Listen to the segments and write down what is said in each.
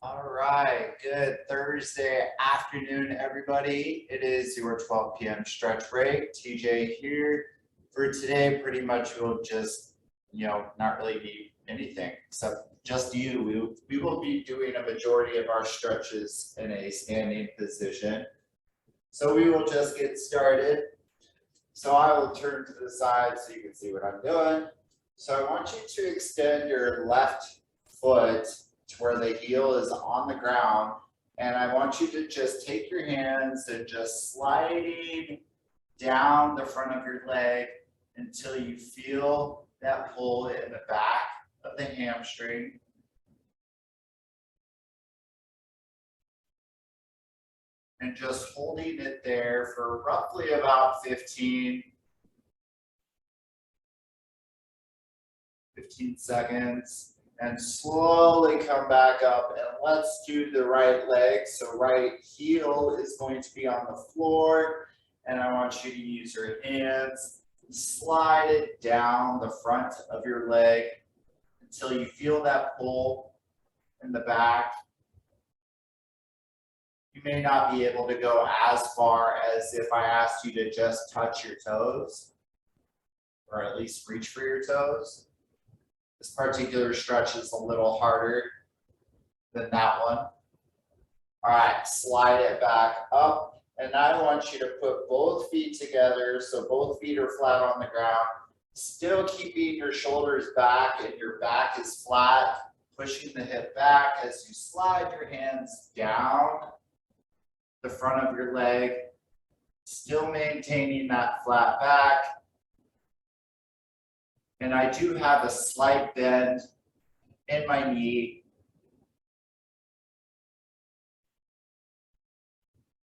All right, good Thursday afternoon, everybody. It is your 12 p.m. stretch break. TJ here. For today, pretty much we'll just, not really need anything except just you. We will be doing a majority of our stretches in a standing position. So we will just get started. So I will turn to the side so you can see what I'm doing. So I want you to extend your left foot to where the heel is on the ground. And I want you to just take your hands and just sliding down the front of your leg until you feel that pull in the back of the hamstring. And just holding it there for roughly about 15 seconds. And slowly come back up, and let's do the right leg. So right heel is going to be on the floor, and I want you to use your hands, slide it down the front of your leg until you feel that pull in the back. You may not be able to go as far as if I asked you to just touch your toes, or at least reach for your toes. This particular stretch is a little harder than that one. All right, slide it back up. And I want you to put both feet together so both feet are flat on the ground. Still keeping your shoulders back and your back is flat. Pushing the hip back as you slide your hands down the front of your leg. Still maintaining that flat back. And I do have a slight bend in my knee.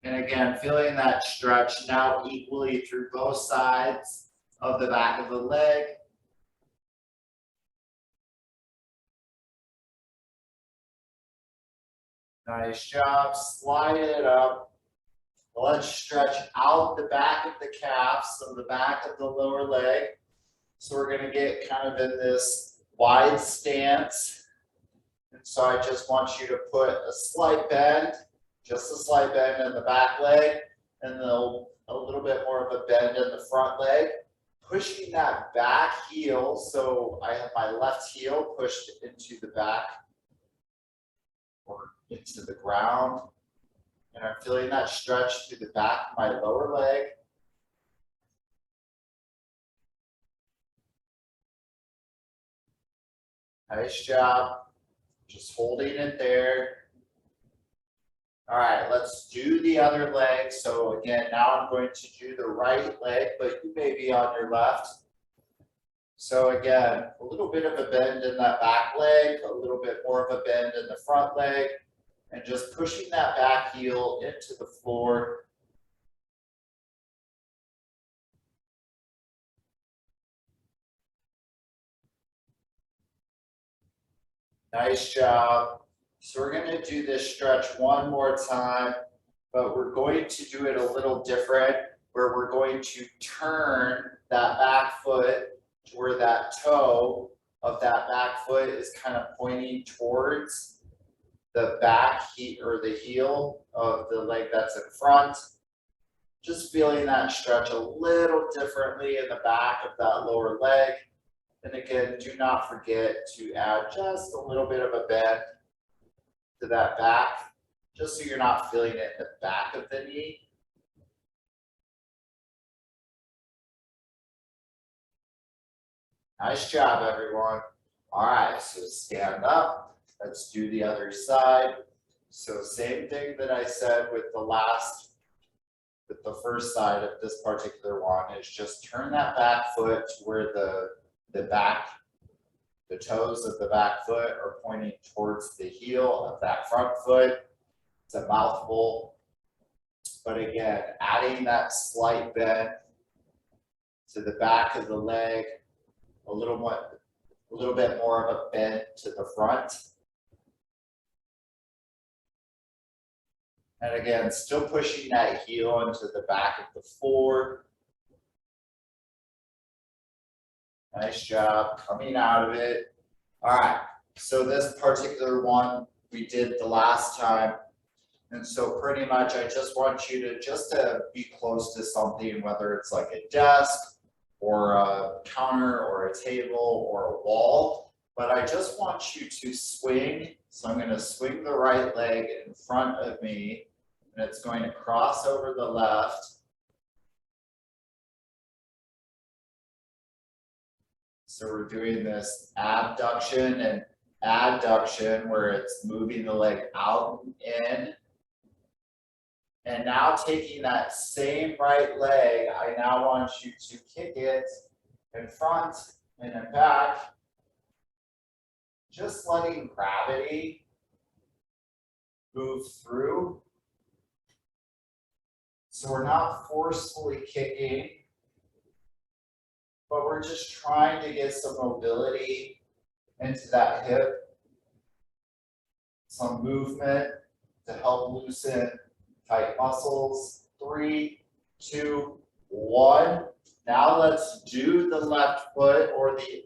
And again, feeling that stretch now equally through both sides of the back of the leg. Nice job. Slide it up. Let's stretch out the back of the calf, so the back of the lower leg. So we're going to get kind of in this wide stance. And so I just want you to put a slight bend, just a slight bend in the back leg, and then a little bit more of a bend in the front leg. Pushing that back heel, so I have my left heel pushed into the back or into the ground. And I'm feeling that stretch through the back of my lower leg. Nice job. Just holding it there. All right, let's do the other leg. So again, now I'm going to do the right leg, but you may be on your left. So again, a little bit of a bend in that back leg, a little bit more of a bend in the front leg, and just pushing that back heel into the floor. Nice job. So we're going to do this stretch one more time, but we're going to do it a little different, where we're going to turn that back foot to where that toe of that back foot is kind of pointing towards the back or the heel of the leg that's in front. Just feeling that stretch a little differently in the back of that lower leg. And again, do not forget to add just a little bit of a bend to that back, just so you're not feeling it in the back of the knee. Nice job, everyone. All right, so stand up. Let's do the other side. So same thing that I said with the first side of this particular one is just turn that back foot to where the toes of the back foot are pointing towards the heel of that front foot. It's a mouthful, but again, adding that slight bend to the back of the leg, a little bit more of a bend to the front. And again, still pushing that heel into the back of the floor. Nice job coming out of it. All right, so this particular one we did the last time. And so pretty much I just want you to be close to something, whether it's like a desk or a counter or a table or a wall. But I just want you to swing. So I'm going to swing the right leg in front of me, and it's going to cross over the left. So we're doing this abduction and adduction where it's moving the leg out and in. And now taking that same right leg, I now want you to kick it in front and in back, just letting gravity move through. So we're not forcefully kicking, but we're just trying to get some mobility into that hip, some movement to help loosen tight muscles. 3, 2, 1. Now let's do the left foot or the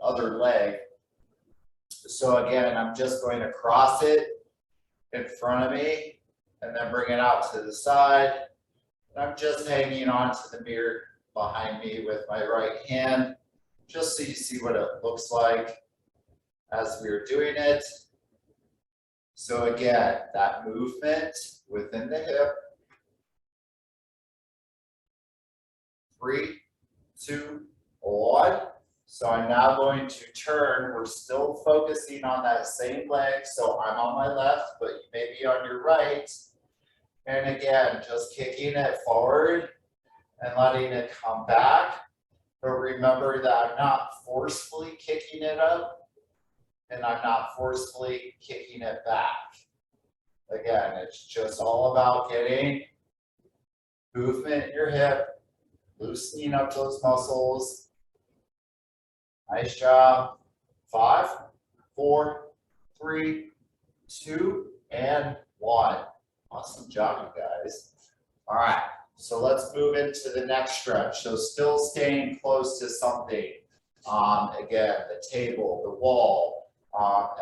other leg. So again, I'm just going to cross it in front of me and then bring it out to the side. And I'm just hanging on to the mirror behind me with my right hand, just so you see what it looks like as we're doing it. So again, that movement within the hip. 3, 2, 1. So I'm now going to turn. We're still focusing on that same leg. So I'm on my left, but you may be on your right. And again, just kicking it forward and letting it come back. But remember that I'm not forcefully kicking it up, and I'm not forcefully kicking it back. Again, it's just all about getting movement in your hip, loosening up those muscles. Nice job. 5, 4, 3, 2, and 1. Awesome job, you guys. All right, so let's move into the next stretch. So still staying close to something. Again, the table, the wall.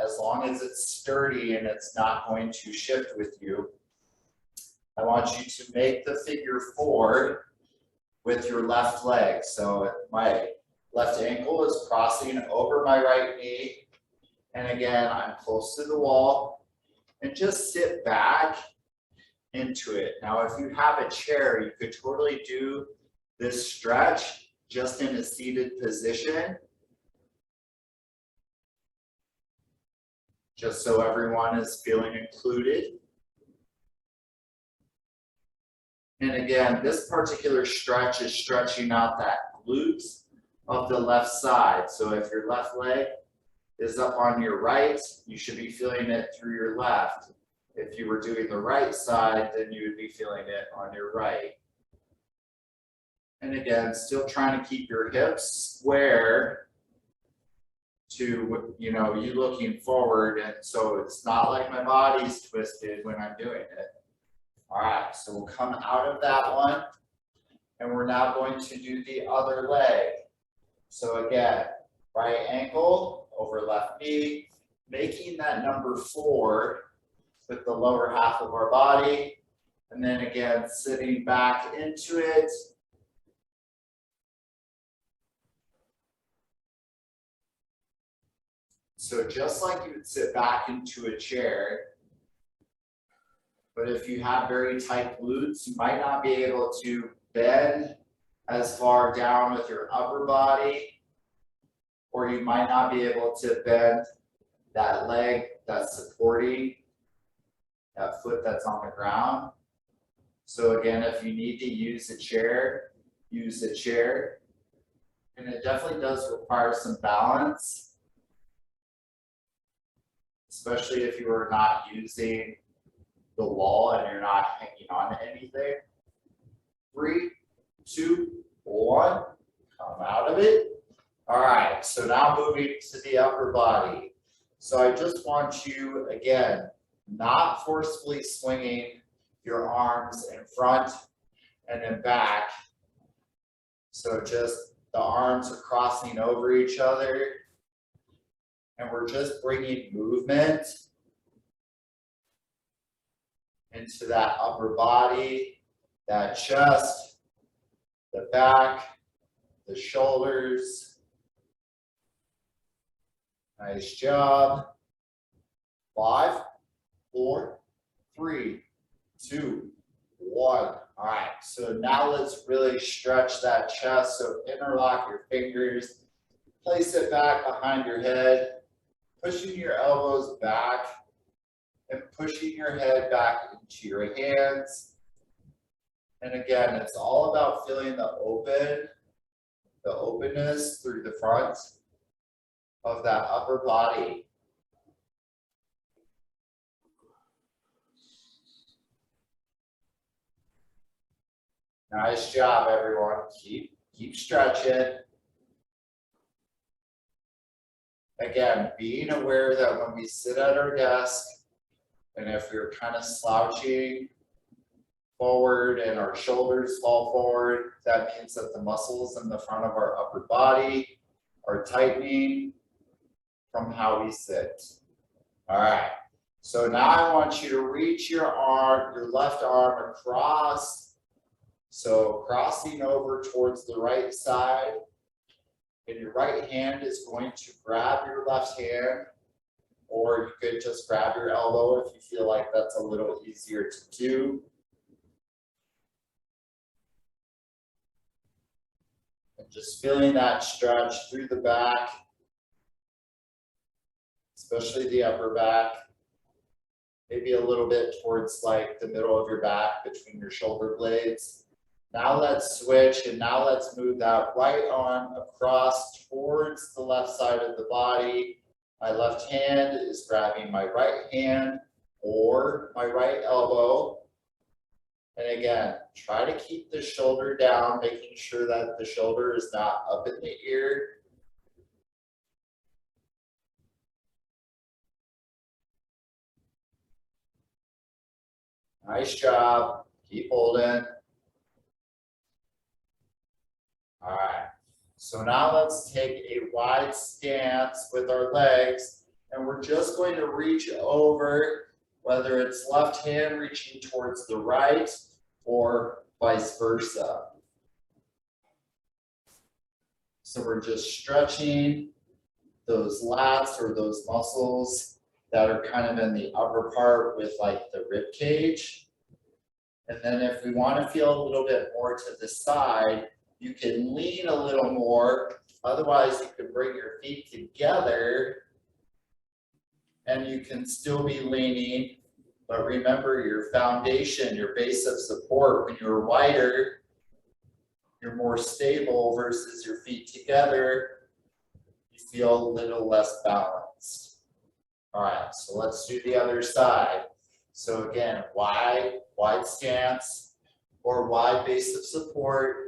As long as it's sturdy and it's not going to shift with you, I want you to make the figure 4 with your left leg. So my left ankle is crossing over my right knee. And again, I'm close to the wall. And just sit back into it. Now, if you have a chair, you could totally do this stretch just in a seated position. Just so everyone is feeling included. And again, this particular stretch is stretching out that glutes of the left side. So if your left leg is up on your right, you should be feeling it through your left. If you were doing the right side, then you would be feeling it on your right. And again, still trying to keep your hips square to, you looking forward, and so it's not like my body's twisted when I'm doing it. All right, so we'll come out of that one, and we're now going to do the other leg. So again, right ankle over left knee, making that number 4 with the lower half of our body, and then again, sitting back into it. So just like you would sit back into a chair, but if you have very tight glutes, you might not be able to bend as far down with your upper body, or you might not be able to bend that leg that's supporting that foot that's on the ground. So again, if you need to use a chair, use a chair. And it definitely does require some balance, especially if you are not using the wall and you're not hanging on to anything. 3, 2, 1, come out of it. All right, so now moving to the upper body. So I just want you, again, not forcefully swinging your arms in front and in back. So just the arms are crossing over each other. And we're just bringing movement into that upper body, that chest, the back, the shoulders. Nice job. 5, 4, 3, 2, 1. All right, so now let's really stretch that chest. So interlock your fingers, place it back behind your head, pushing your elbows back and pushing your head back into your hands. And again, it's all about feeling the openness through the front of that upper body. Nice job, everyone. Keep stretching. Again, being aware that when we sit at our desk, and if we're kind of slouching forward and our shoulders fall forward, that means that the muscles in the front of our upper body are tightening from how we sit. All right. So now I want you to reach your arm, your left arm across. So crossing over towards the right side. And your right hand is going to grab your left hand, or you could just grab your elbow if you feel like that's a little easier to do. And just feeling that stretch through the back, especially the upper back, maybe a little bit towards like the middle of your back between your shoulder blades. Now let's switch, and now let's move that right arm across towards the left side of the body. My left hand is grabbing my right hand or my right elbow. And again, try to keep the shoulder down, making sure that the shoulder is not up in the ear. Nice job. Keep holding. All right, so now let's take a wide stance with our legs, and we're just going to reach over, whether it's left hand reaching towards the right or vice versa. So we're just stretching those lats or those muscles that are kind of in the upper part with like the rib cage. And then if we want to feel a little bit more to the side, you can lean a little more. Otherwise, you can bring your feet together and you can still be leaning. But remember your foundation, your base of support. When you're wider, you're more stable versus your feet together. You feel a little less balanced. All right, so let's do the other side. So again, wide stance or wide base of support.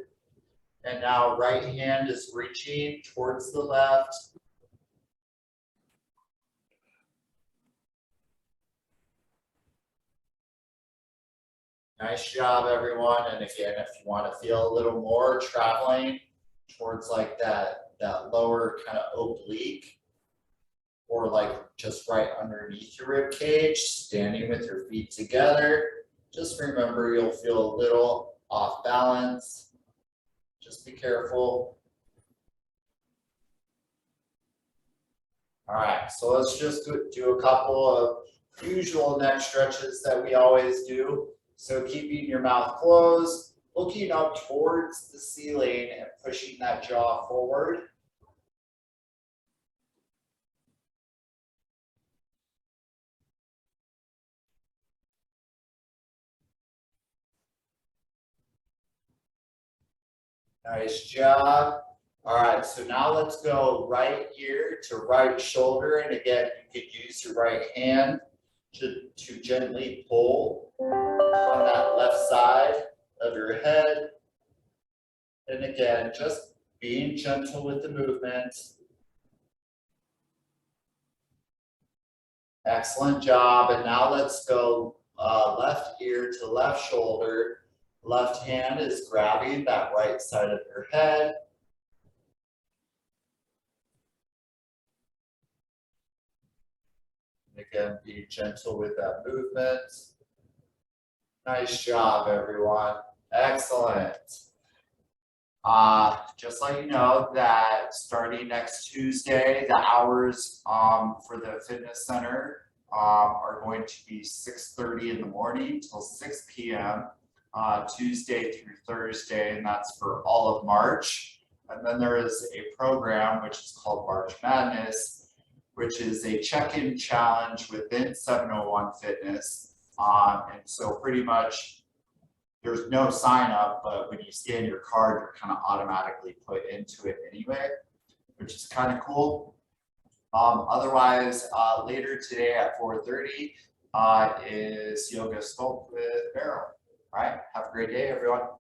And now right hand is reaching towards the left. Nice job, everyone. And again, if you want to feel a little more traveling towards like that lower kind of oblique, or like just right underneath your rib cage, standing with your feet together, just remember you'll feel a little off balance. Just be careful. All right, so let's just do a couple of usual neck stretches that we always do. So keeping your mouth closed, looking up towards the ceiling and pushing that jaw forward. Nice job. All right, so now let's go right ear to right shoulder. And again, you could use your right hand to gently pull on that left side of your head. And again, just being gentle with the movement. Excellent job. And now let's go left ear to left shoulder. Left hand is grabbing that right side of your head. And again, be gentle with that movement. Nice job, everyone. Excellent. Just let you know that starting next Tuesday, the hours for the fitness center are going to be 6:30 in the morning till 6 p.m. Tuesday through Thursday, and that's for all of March. And then there is a program which is called March Madness, which is a check-in challenge within 701 Fitness. And so pretty much there's no sign up, but when you scan your card, you're kind of automatically put into it anyway, which is kind of cool. Otherwise, later today at 4:30 is Yoga Sculpt with Beryl. All right, have a great day, everyone.